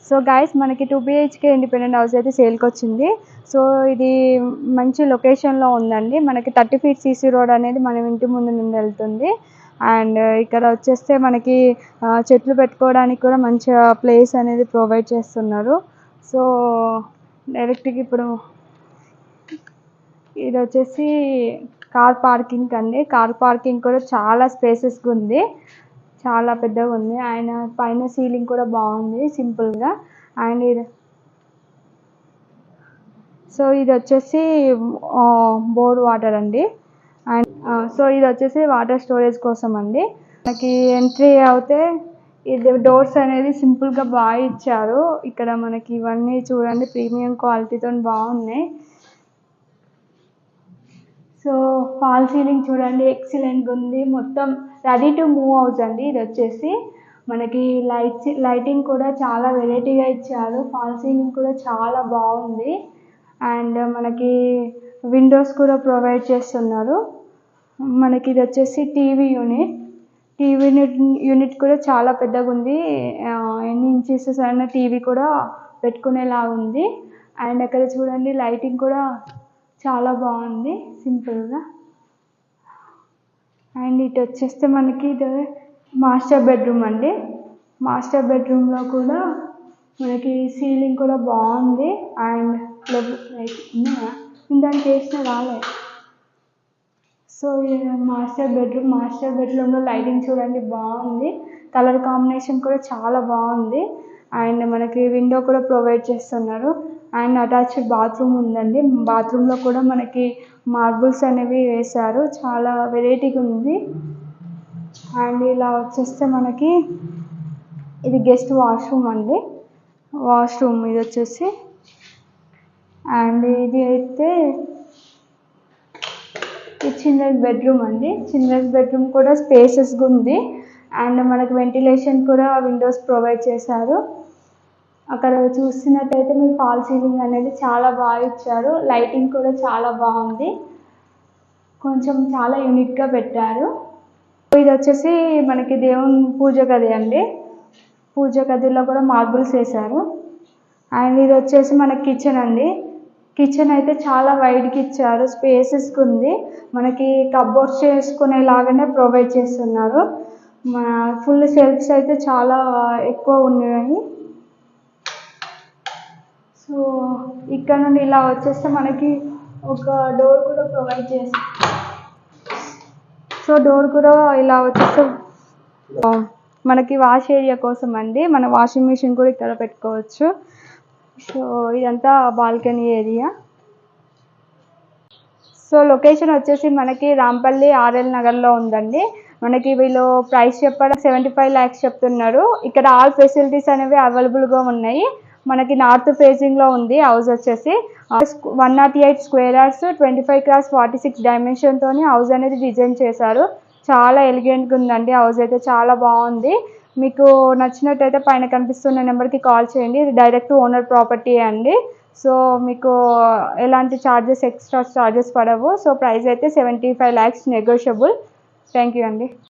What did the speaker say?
So guys మనకి 2 BHK independent house అయితే సేల్కి వచ్చింది. సో ఇది మంచి లొకేషన్లో ఉందండి. మనకి 30 feet CC రోడ్ అనేది మన ఇంటి ముందు నుండి వెళ్తుంది. అండ్ ఇక్కడ వచ్చేస్తే మనకి చెట్లు పెట్టుకోవడానికి కూడా మంచి ప్లేస్ అనేది ప్రొవైడ్ చేస్తున్నారు. సో డైరెక్ట్గా ఇప్పుడు ఇది వచ్చేసి కార్ పార్కింగ్ అండి. కార్ పార్కింగ్ కూడా చాలా స్పేసెస్గా ఉంది, చాలా పెద్దగా ఉంది. ఆయన పైన సీలింగ్ కూడా బాగుంది సింపుల్గా. అండ్ ఇది సో ఇది వచ్చేసి బోర్ వాటర్ అండి. అండ్ సో ఇది వచ్చేసి వాటర్ స్టోరేజ్ కోసం అండి. మనకి ఎంట్రీ అవుతే ఇది డోర్స్ అనేది సింపుల్గా బాగా ఇచ్చారు. ఇక్కడ మనకి ఇవన్నీ చూడండి ప్రీమియం క్వాలిటీతో బాగున్నాయి. సో ఫాల్ సీలింగ్ చూడండి ఎక్సలెంట్గా ఉంది. మొత్తం రెడీ టు మూవ్ హౌస్ అండి. ఇది వచ్చేసి మనకి లైటింగ్ కూడా చాలా వెరైటీగా ఇచ్చారు. ఫాల్ సీలింగ్ కూడా చాలా బాగుంది. అండ్ మనకి విండోస్ కూడా ప్రొవైడ్ చేస్తున్నారు. మనకి ఇది వచ్చేసి టీవీ యూనిట్ కూడా చాలా పెద్దగా ఉంది. ఎన్ని ఇంచెస్ అయినా టీవీ కూడా పెట్టుకునేలా ఉంది. అండ్ అక్కడ చూడండి లైటింగ్ కూడా చాలా బాగుంది సింపుల్గా. అండ్ ఇటు వచ్చేస్తే మనకి ఇది మాస్టర్ బెడ్రూమ్ అండి. మాస్టర్ బెడ్రూమ్లో కూడా మనకి సీలింగ్ కూడా బాగుంది. అండ్ దానికి వేసిన రాలే. సో మాస్టర్ బెడ్రూమ్లో లైటింగ్ చూడండి బాగుంది. కలర్ కాంబినేషన్ కూడా చాలా బాగుంది. అండ్ మనకి విండో కూడా ప్రొవైడ్ చేస్తున్నారు. అండ్ అటాచ్డ్ బాత్రూమ్ ఉందండి. బాత్రూంలో కూడా మనకి మార్బుల్స్ అనేవి వేశారు, చాలా వెరైటీగా ఉంది. అండ్ ఇలా వచ్చేస్తే మనకి ఇది గెస్ట్ వాష్రూమ్ అండి. వాష్రూమ్ ఇది వచ్చేసి. అండ్ ఇది అయితే ఇది చిల్డ్రన్స్ బెడ్రూమ్ అండి. చిల్డ్రన్స్ బెడ్రూమ్ కూడా స్పేసెస్గా ఉంది. అండ్ మనకి వెంటిలేషన్ కూడా విండోస్ ప్రొవైడ్ చేశారు. అక్కడ చూసినట్టయితే మీరు ఫాల్ సీలింగ్ అనేది చాలా బాగా ఇచ్చారు. లైటింగ్ కూడా చాలా బాగుంది, కొంచెం చాలా యూనిక్గా పెట్టారు. ఇది వచ్చేసి మనకి దేవుని పూజ గది అండి. పూజ గదిలో కూడా మార్బుల్స్ వేశారు. అండ్ ఇది వచ్చేసి మన కిచెన్ అండి. కిచెన్ అయితే చాలా వైడ్గా ఇచ్చారు, స్పేసెస్గా ఉంది. మనకి కబోర్డ్స్ చేసుకునేలాగానే ప్రొవైడ్ చేస్తున్నారు. ఫుల్ షెల్ఫ్స్ అయితే చాలా ఎక్కువ ఉన్నాయి. సో ఇక్కడ నుండి ఇలా వచ్చేస్తే మనకి ఒక డోర్ కూడా ప్రొవైడ్ చేస్తారు. సో డోర్ కూడా ఇలా వచ్చేస్తే మనకి వాష్ ఏరియా కోసం అండి. మన వాషింగ్ మిషన్ కూడా ఇక్కడ పెట్టుకోవచ్చు. సో ఇదంతా బాల్కనీ ఏరియా. సో లొకేషన్ వచ్చేసి మనకి రాంపల్లి RL నగర్లో ఉందండి. మనకి వీళ్ళు ప్రైస్ చెప్పడం 75 lakhs చెప్తున్నారు. ఇక్కడ ఆల్ ఫెసిలిటీస్ అనేవి అవైలబుల్గా ఉన్నాయి. మనకి నార్త్ ఫేసింగ్లో ఉంది హౌస్ వచ్చేసి. 108 square yards 25x46 డైమెన్షన్తో హౌస్ అనేది డిజైన్ చేశారు. చాలా ఎలిగెంట్గా ఉందండి హౌస్ అయితే, చాలా బాగుంది. మీకు నచ్చినట్టయితే పైన కనిపిస్తున్న నెంబర్కి కాల్ చేయండి. ఇది డైరెక్ట్ ఓనర్ ప్రాపర్టీ అండి. సో మీకు ఎలాంటి ఎక్స్ట్రా చార్జెస్ పడవు. సో ప్రైస్ అయితే 75 lakhs నెగోషియబుల్. థ్యాంక్ యూ అండి.